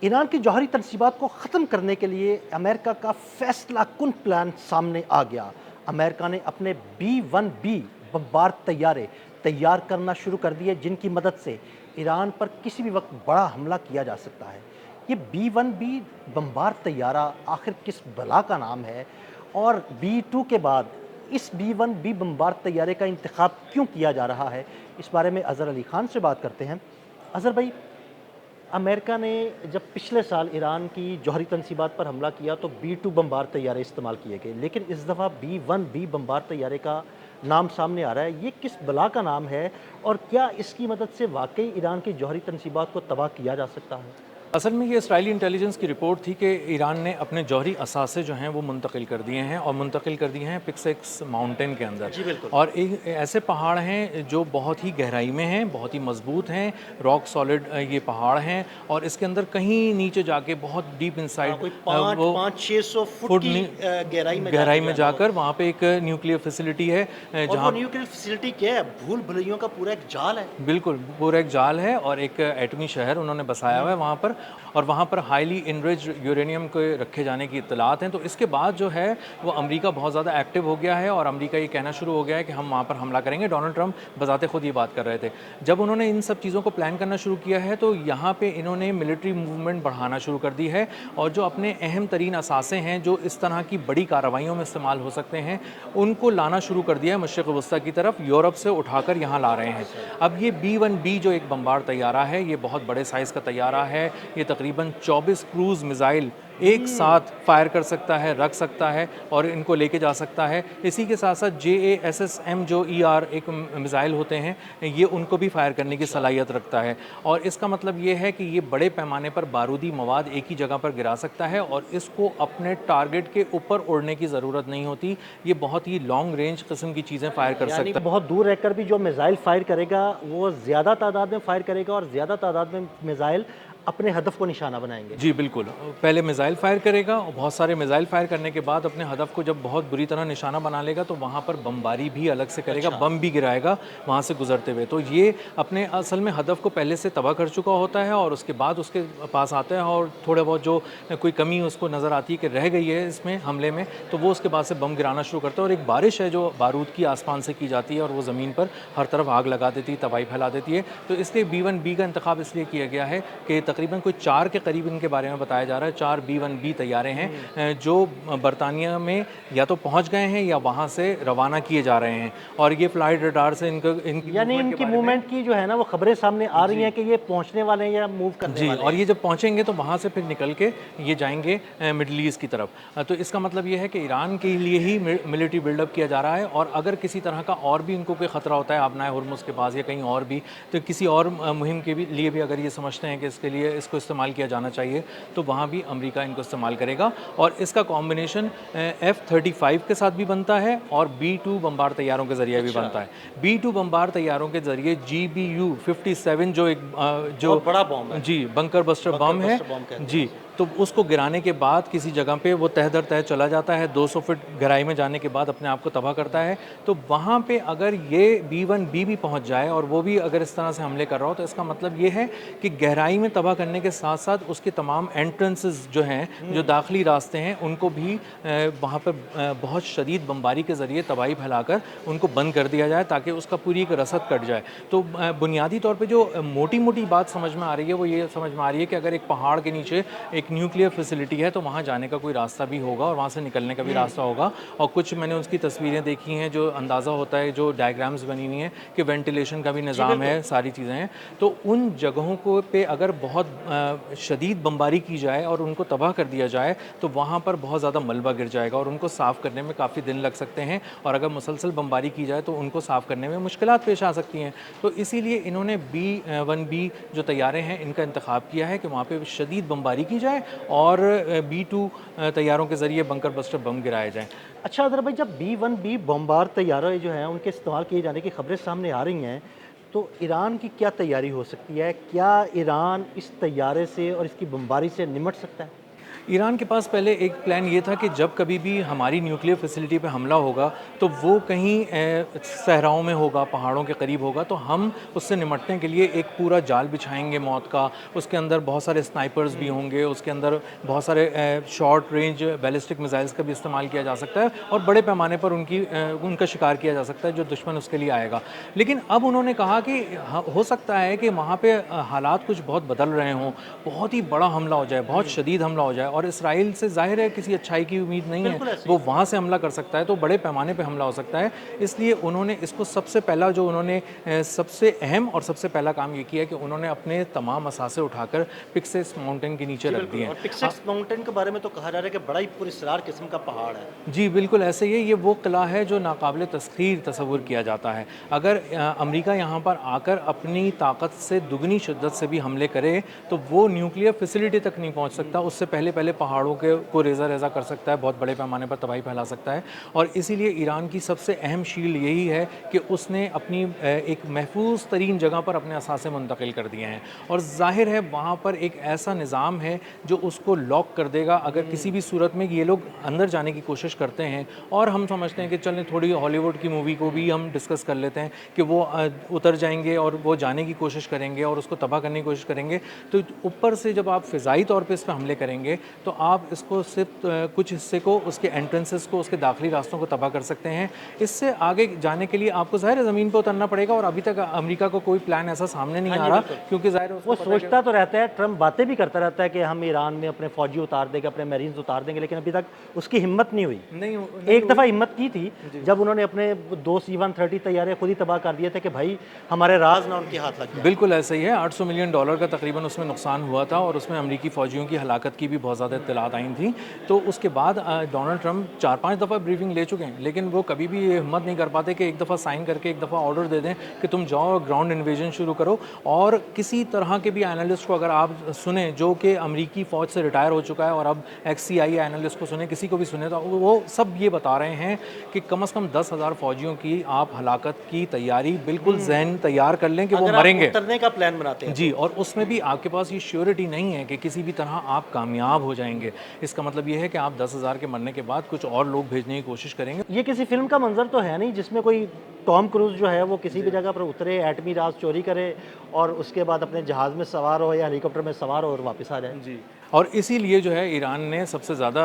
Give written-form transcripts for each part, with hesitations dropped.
Iran की जौहरी तनसीबात को ख़त्म करने के लिए अमेरिका का फैसला कुन प्लान सामने आ गया। अमेरिका ने अपने B-1B बमबार तैयारे तैयार करना शुरू कर दिए, जिनकी मदद से ईरान पर किसी भी वक्त बड़ा हमला किया जा सकता है। ये B-1B बमबार तैयारा आखिर किस बला का नाम है, और B-2 के बाद इस B-1B बमबार तैयारे का इंतखाब क्यों किया जा रहा है? इस बारे में अज़हर अली खान से बात करते हैं। अज़हर भाई, अमेरिका ने जब पिछले साल ईरान की जौहरी तनसीबात पर हमला किया तो B-2 बमबार तैयारे इस्तेमाल किए गए, लेकिन इस दफ़ा B-1B बमबार तैयारे का नाम सामने आ रहा है। ये किस बला का नाम है, और क्या इसकी मदद से वाकई ईरान की जौहरी तनसीबात को तबाह किया जा सकता है? असल में ये इसराइली इंटेलिजेंस की रिपोर्ट थी कि ईरान ने अपने जौहरी असासे जो हैं वो मुंतकिल कर दिए हैं, और मुंतकिल कर दिए हैं पिक्सेक्स माउंटेन के अंदर। जी बिल्कुल। और एक ऐसे पहाड़ हैं जो बहुत ही गहराई में हैं, बहुत ही मजबूत हैं, रॉक सॉलिड ये पहाड़ हैं, और इसके अंदर कहीं नीचे जाके बहुत डीप इनसाइड कोई पाँच वो पाँच छः सौ फुट फुट की गहराई में जाकर जाकर वहाँ पे एक न्यूक्लियर फैसिलिटी है और वो जहाँ न्यूक्लियर फैसिलिटी क्या है? भूल भुलैयों का पूरा एक जाल है। बिल्कुल पूरा एक जाल है, और एक एटमी शहर उन्होंने बसाया हुआ है वहाँ पर, और वहाँ पर हाईली इनरिच्ड यूरेनियम के रखे जाने की इत्तलात हैं। तो इसके बाद जो है वो अमेरिका बहुत ज़्यादा एक्टिव हो गया है, और अमेरिका ये कहना शुरू हो गया है कि हम वहाँ पर हमला करेंगे। डोनाल्ड ट्रंप बजाते खुद ये बात कर रहे थे। जब उन्होंने इन सब चीज़ों को प्लान करना शुरू किया है तो यहाँ पे इन्होंने मिलिट्री मूवमेंट बढ़ाना शुरू कर दी है, और जो अपने अहम तरीन असासे हैं जो इस तरह की बड़ी कार्रवाइयों में इस्तेमाल हो सकते हैं, उनको लाना शुरू कर दिया है मशरिक़ वस्ता की तरफ, यूरोप से उठाकर यहाँ ला रहे हैं। अब ये B-1B जो एक बमबार तैयारा है, ये बहुत बड़े साइज़ का तैयारा है। ये तकरीबन 24 क्रूज़ मिसाइल एक साथ फायर कर सकता है, रख सकता है, और इनको लेके जा सकता है। इसी के साथ साथ JASSM जो ER एक मिसाइल होते हैं, ये उनको भी फायर करने की सलाहियत रखता है। और इसका मतलब ये है कि ये बड़े पैमाने पर बारूदी मवाद एक ही जगह पर गिरा सकता है, और इसको अपने टारगेट के ऊपर उड़ने की ज़रूरत नहीं होती। ये बहुत ही लॉन्ग रेंज किस्म की चीज़ें फायर कर यानी सकता है। बहुत दूर रहकर भी जो मिसाइल फायर करेगा वो ज़्यादा तादाद में फायर करेगा, और ज़्यादा तादाद में मिसाइल अपने हदफ को निशाना बनाएंगे। जी बिल्कुल, पहले मिसाइल फायर करेगा, और बहुत सारे मिसाइल फायर करने के बाद अपने हदफ को जब बहुत बुरी तरह निशाना बना लेगा तो वहाँ पर बमबारी भी अलग से करेगा। बम भी गिराएगा वहाँ से गुजरते हुए। तो ये अपने असल में हदफ को पहले से तबाह कर चुका होता है, और उसके बाद उसके पास आता है, और थोड़े बहुत जो कोई कमी उसको नज़र आती है कि रह गई है इसमें हमले में, तो वो उसके बाद से बम गिराना शुरू करता है। और एक बारिश है जो बारूद की आसमान से की जाती है, और वो ज़मीन पर हर तरफ आग लगा देती है, तबाही फैला देती है। तो इसलिए B-1B का इंतखाब इसलिए किया गया है कि तकरीबन कोई 4 के करीब इनके बारे में बताया जा रहा है। 4 B-1B तैयारे हैं जो बरतानिया में या तो पहुंच गए हैं या वहां से रवाना किए जा रहे हैं, और ये फ्लाइट रडार से इनकी यानी इनकी मूवमेंट की जो है ना वो खबरें सामने आ रही हैं कि ये पहुंचने वाले हैं या मूव करने जी, वाले और हैं। ये जब पहुंचेंगे तो वहाँ से फिर निकल के ये जाएंगे मिडल ईस्ट की तरफ। तो इसका मतलब ये है कि ईरान के लिए ही मिलिट्री बिल्डअप किया जा रहा है, और अगर किसी तरह का और भी इनको कोई ख़तरा होता है आबनाए हुर्मुज़ के पास या कहीं और भी, तो किसी और मुहिम के भी लिए भी अगर ये समझते हैं कि इसके लिए इसको इस्तेमाल किया जाना चाहिए, तो वहाँ भी अमेरिका इनको इस्तेमाल करेगा। और इसका कॉम्बिनेशन F-35 के साथ भी बनता है, और B-2 बमबार तैयारों के ज़रिए भी बनता है। B-2 बमबार तैयारों के ज़रिए GBU-57 जो एक जो बहुत बड़ा बॉम्ब है। जी बंकर बस्टर बम है। बस्टर बॉम्ब कहते हैं जी, तो उसको गिराने के बाद किसी जगह पे वो तह दर तह चला जाता है, 200 फीट गहराई में जाने के बाद अपने आप को तबाह करता है। तो वहाँ पे अगर ये B-1B भी पहुँच जाए, और वो भी अगर इस तरह से हमले कर रहा हो, तो इसका मतलब ये है कि गहराई में तबाह करने के साथ साथ उसके तमाम एंट्रेंसेस जो हैं, जो दाखिली रास्ते हैं, उनको भी वहाँ पर बहुत शदीद बमबारी के ज़रिए तबाही फैलाकर उनको बंद कर दिया जाए, ताकि उसका पूरी एक रसद कट जाए। तो बुनियादी तौर पे जो मोटी मोटी बात समझ में आ रही है वो ये समझ में आ रही है कि अगर एक पहाड़ के नीचे एक न्यूक्लियर फैसिलिटी है तो वहाँ जाने का कोई रास्ता भी होगा, और वहाँ से निकलने का भी रास्ता होगा। और कुछ मैंने उसकी तस्वीरें देखी हैं, जो अंदाज़ा होता है, जो डायग्राम्स बनी हुई हैं कि वेंटिलेशन का भी निज़ाम है, सारी चीज़ें हैं। तो उन जगहों को पे अगर बहुत शदीद बमबारी की जाए और उनको तबाह कर दिया जाए, तो वहाँ पर बहुत ज़्यादा मलबा गिर जाएगा, और उनको साफ़ करने में काफ़ी दिन लग सकते हैं। और अगर मुसलसल बमबारी की जाए तो उनको साफ़ करने में मुश्किलात पेश आ सकती हैं। तो इसीलिए इन्होंने B-1B जो तैयारे हैं इनका इंतखाब किया है कि वहाँ पे शदीद बमबारी की जाए, और B-2 तैयारों के ज़रिए बंकर बस्टर बम गिराए जाएँ। अच्छा अदर भाई, जब B-1B बमबार तैयारे जो हैं उनके इस्तेमाल किए जाने की खबरें सामने आ रही हैं, तो ईरान की क्या तैयारी हो सकती है? क्या ईरान इस तैयारे से और इसकी बमबारी से निमट सकता है? ईरान के पास पहले एक प्लान ये था कि जब कभी भी हमारी न्यूक्लियर फैसिलिटी पे हमला होगा तो वो कहीं सहराओं में होगा, पहाड़ों के करीब होगा, तो हम उससे निपटने के लिए एक पूरा जाल बिछाएंगे मौत का। उसके अंदर बहुत सारे स्नाइपर्स भी होंगे, उसके अंदर बहुत सारे शॉर्ट रेंज बैलिस्टिक मिसाइल्स का भी इस्तेमाल किया जा सकता है और बड़े पैमाने पर उनका शिकार किया जा सकता है जो दुश्मन उसके लिए आएगा। लेकिन अब उन्होंने कहा कि हो सकता है कि वहाँ पे हालात कुछ बहुत बदल रहे हों, बहुत ही बड़ा हमला हो जाए, बहुत शदीद हमला हो जाए, और इसराइल से जाहिर है किसी अच्छाई की उम्मीद नहीं है, वो वहाँ से हमला कर सकता है, तो बड़े पैमाने पे हमला हो सकता है। इसलिए उन्होंने इसको सबसे पहला जो उन्होंने सबसे अहम और सबसे पहला काम ये किया कि उन्होंने अपने तमाम असासे उठाकर पिक्सेस माउंटेन के नीचे रख दिए हैं। और पिक्सेस माउंटेन के बारे में तो कहा जा रहा है कि बड़ा ही पुरस्कार किस्म का पहाड़ है। जी बिल्कुल ऐसे ही है। ये वो किला है जो नाकाबिल तस्खीर तस्वुर किया जाता है। अगर अमेरिका यहाँ पर आकर अपनी ताकत से दुगनी शिद्दत से भी हमले करे तो वो न्यूक्लियर फैसिलिटी तक नहीं पहुँच सकता, उससे पहले पहले पहाड़ों के को रेज़ा रेज़ा कर सकता है, बहुत बड़े पैमाने पर तबाही फैला सकता है। और इसीलिए ईरान की सबसे अहम शील्ड यही है कि उसने अपनी एक महफूज तरीन जगह पर अपने असासे मुंतकिल कर दिए हैं, और जाहिर है वहाँ पर एक ऐसा निज़ाम है जो उसको लॉक कर देगा अगर किसी भी सूरत में ये लोग अंदर जाने की कोशिश करते हैं। और हम समझते हैं कि चलें थोड़ी हॉलीवुड की मूवी को भी हम डिस्कस कर लेते हैं कि वो उतर जाएंगे और वो जाने की कोशिश करेंगे और उसको तबाह करने की कोशिश करेंगे, तो ऊपर से जब आप फ़िज़ाई तौर पे इस पर हमले करेंगे तो आप इसको सिर्फ कुछ हिस्से को, उसके एंट्रेंसेस को, उसके दाखिली रास्तों को तबाह कर सकते हैं। इससे आगे जाने के लिए आपको ज़ाहिर ज़मीन पर उतरना पड़ेगा, और अभी तक अमेरिका को कोई प्लान ऐसा सामने नहीं आ रहा, क्योंकि ज़ाहिर वो सोचता तो रहता है, ट्रम्प बातें भी करता रहता है कि हम ईरान में अपने फौजी उतार देंगे, अपने मरीन्स उतार देंगे, लेकिन अभी तक उसकी हिम्मत नहीं हुई। एक दफ़ा हिम्मत की थी जब उन्होंने अपने 2 C-130 तैयारे खुद ही तबाह कर दिए थे कि भाई हमारे राज ना उनके हाथ लग जाए। बिल्कुल ऐसा ही है। $800 मिलियन का तकरीबन उसमें नुकसान हुआ था, और उसमें अमेरिकी फ़ौजियों की हलाकत की भी बहुत ज़्यादा इत्तलात आई थी। तो उसके बाद डोनाल्ड ट्रंप 4-5 दफ़ा ब्रीफिंग ले चुके हैं, लेकिन वो कभी भी ये हिम्मत नहीं कर पाते कि एक दफ़ा साइन करके एक दफ़ा ऑर्डर दे दें कि तुम जाओ ग्राउंड इन्वेजन शुरू करो। और किसी तरह के भी एनालिस्ट को अगर आप सुने जो कि अमेरिकी फ़ौज से रिटायर हो चुका है, और अब XCI एनालिस्ट को सुने, किसी को भी सुने, तो वो सब ये बता रहे हैं कि कम से कम 10,000 फ़ौजियों की आप हलाकत की तैयारी बिल्कुल ज़हन तैयार कर लें कि वो मरेंगे, उतरने का प्लान बनाते हैं जी। और उसमें भी आपके पास ये श्योरिटी नहीं है कि किसी भी तरह आप कामयाब हो जाएंगे। इसका मतलब ये है कि आप 10,000 के मरने के बाद कुछ और लोग भेजने की कोशिश करेंगे। ये किसी फिल्म का मंजर तो है नहीं जिसमें कोई टॉम क्रूज जो है वो किसी भी जगह पर उतरे, एटमी राज चोरी करे और उसके बाद अपने जहाज़ में सवार हो या हेलीकॉप्टर में सवार हो और वापस आ जाए। जी, और इसीलिए जो है ईरान ने सबसे ज़्यादा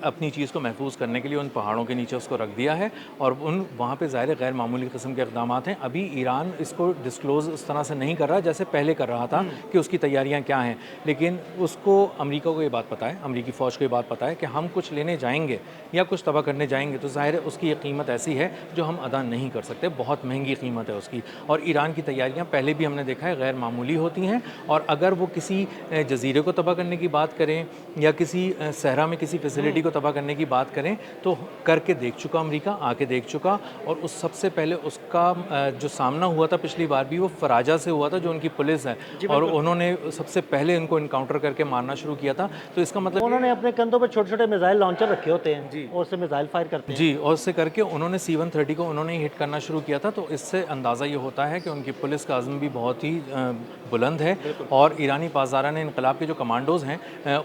अपनी चीज़ को महफूज करने के लिए उन पहाड़ों के नीचे उसको रख दिया है, और उन वहाँ पे ज़ाहिर गैर मामूली किस्म के इक़दाम हैं। अभी ईरान इसको डिस्क्लोज़ उस तरह से नहीं कर रहा जैसे पहले कर रहा था कि उसकी तैयारियाँ क्या हैं, लेकिन उसको अमेरिका को ये बात पता है, अमेरिकी फ़ौज को ये बात पता है कि हम कुछ लेने जाएंगे या कुछ तबाह करने जाएंगे तो ज़ाहिर है उसकी एक कीमत ऐसी है जो हम अदा नहीं कर सकते, बहुत महंगी कीमत है उसकी। और ईरान की तैयारियाँ पहले भी हमने देखा है गैर मामूली होती हैं, और अगर वो किसी जजीरे को तबाह करने की बात करें या किसी सहरा में किसी फैसिलिटी को तबाह करने की बात करें तो करके देख चुका अमेरिका, आके देख चुका। और उस सबसे पहले उसका जो सामना हुआ था पिछली बार भी वो फराजा से हुआ था, जो उनकी पुलिस है, और उन्होंने सबसे पहले इनको इनकाउंटर करके मारना शुरू किया था। तो इसका मतलब उन्होंने अपने कंधों पर छोटे छोटे मिसाइल लॉन्चर रखे होते हैं जी, और उससे मिसाइल फायर करते हैं जी, और उससे करके उन्होंने C-130 को उन्होंने हिट करना शुरू किया था। तो इससे अंदाज़ा ये होता है कि उनकी पुलिस का अज़्म भी बहुत ही बुलंद है। और ईरानी पासदारान इनकलाब के जो कमांडोज़ हैं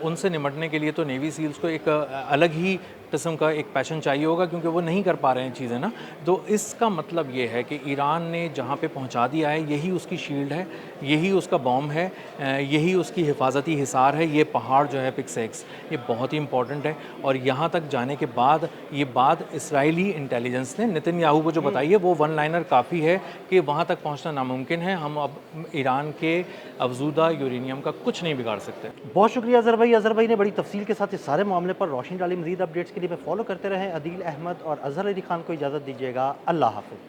उनसे निपटने के लिए तो नेवी सील्स को एक अलग ही किस्म का एक पैशन चाहिए होगा, क्योंकि वो नहीं कर पा रहे हैं चीज़ें ना। तो इसका मतलब ये है कि ईरान ने जहाँ पे पहुँचा दिया है यही उसकी शील्ड है, यही उसका बॉम्ब है, यही उसकी हिफाजती हिसार है। ये पहाड़ जो है पिक्सेक्स, ये बहुत ही इंपॉर्टेंट है। और यहाँ तक जाने के बाद ये बात इसराइली इंटेलिजेंस ने नेतन्याहू को जो बताई है वो वन लाइनर काफ़ी है कि वहाँ तक पहुँचना नामुमकिन है, हम अब ईरान के अफजूदा यूरेनियम का कुछ नहीं बिगाड़ सकते। बहुत शुक्रिया अज़हर भाई। अज़हर भाई ने बड़ी तफसील के साथ इस सारे मामले पर रोशनी डाली। मज़ीद अपडेट्स के लिए फॉलो करते रहें। अदील अहमद और अज़हर अली खान को इजाज़त दीजिएगा। अल्लाह हाफ़िज़।